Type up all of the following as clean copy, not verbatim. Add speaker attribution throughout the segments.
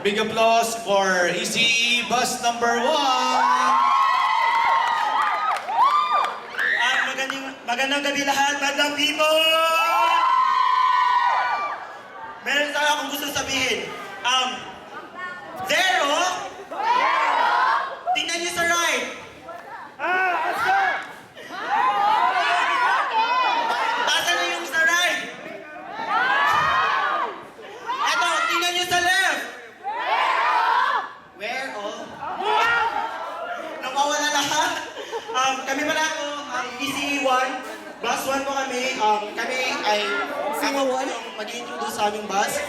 Speaker 1: Big applause for ECE bus number 1.
Speaker 2: Magandang gabi lahat, bandang people! Meron tayo akong gusto sabihin. Zero? Tingnan niyo sa right. Asan na yung sa right? Eto, tingnan niyo sa left. Where? Oh. Nawawala lahat. Kami pala ako, ECE1. Bus 1 po kami. Kami ay ako po yung mag-introduce sa aming bus.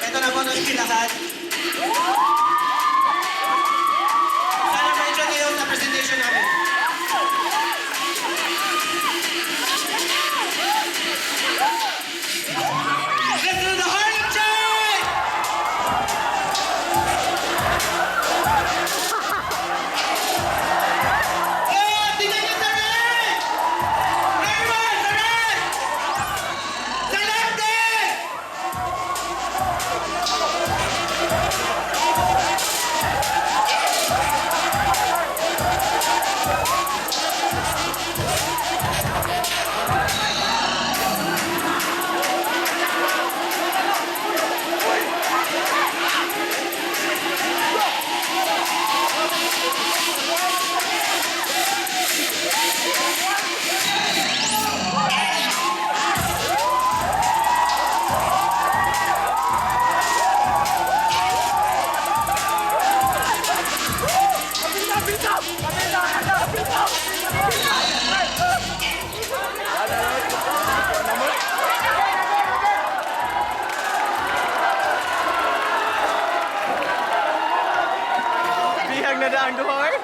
Speaker 2: Ito na po ng lahat. Sana ma-enjoy kayo sa presentation namin. Let's do the Harlem Shake! Oh, tingnan niyo sa right! Everyone, sa right! Sa left din!
Speaker 3: Bihag na daang duhar.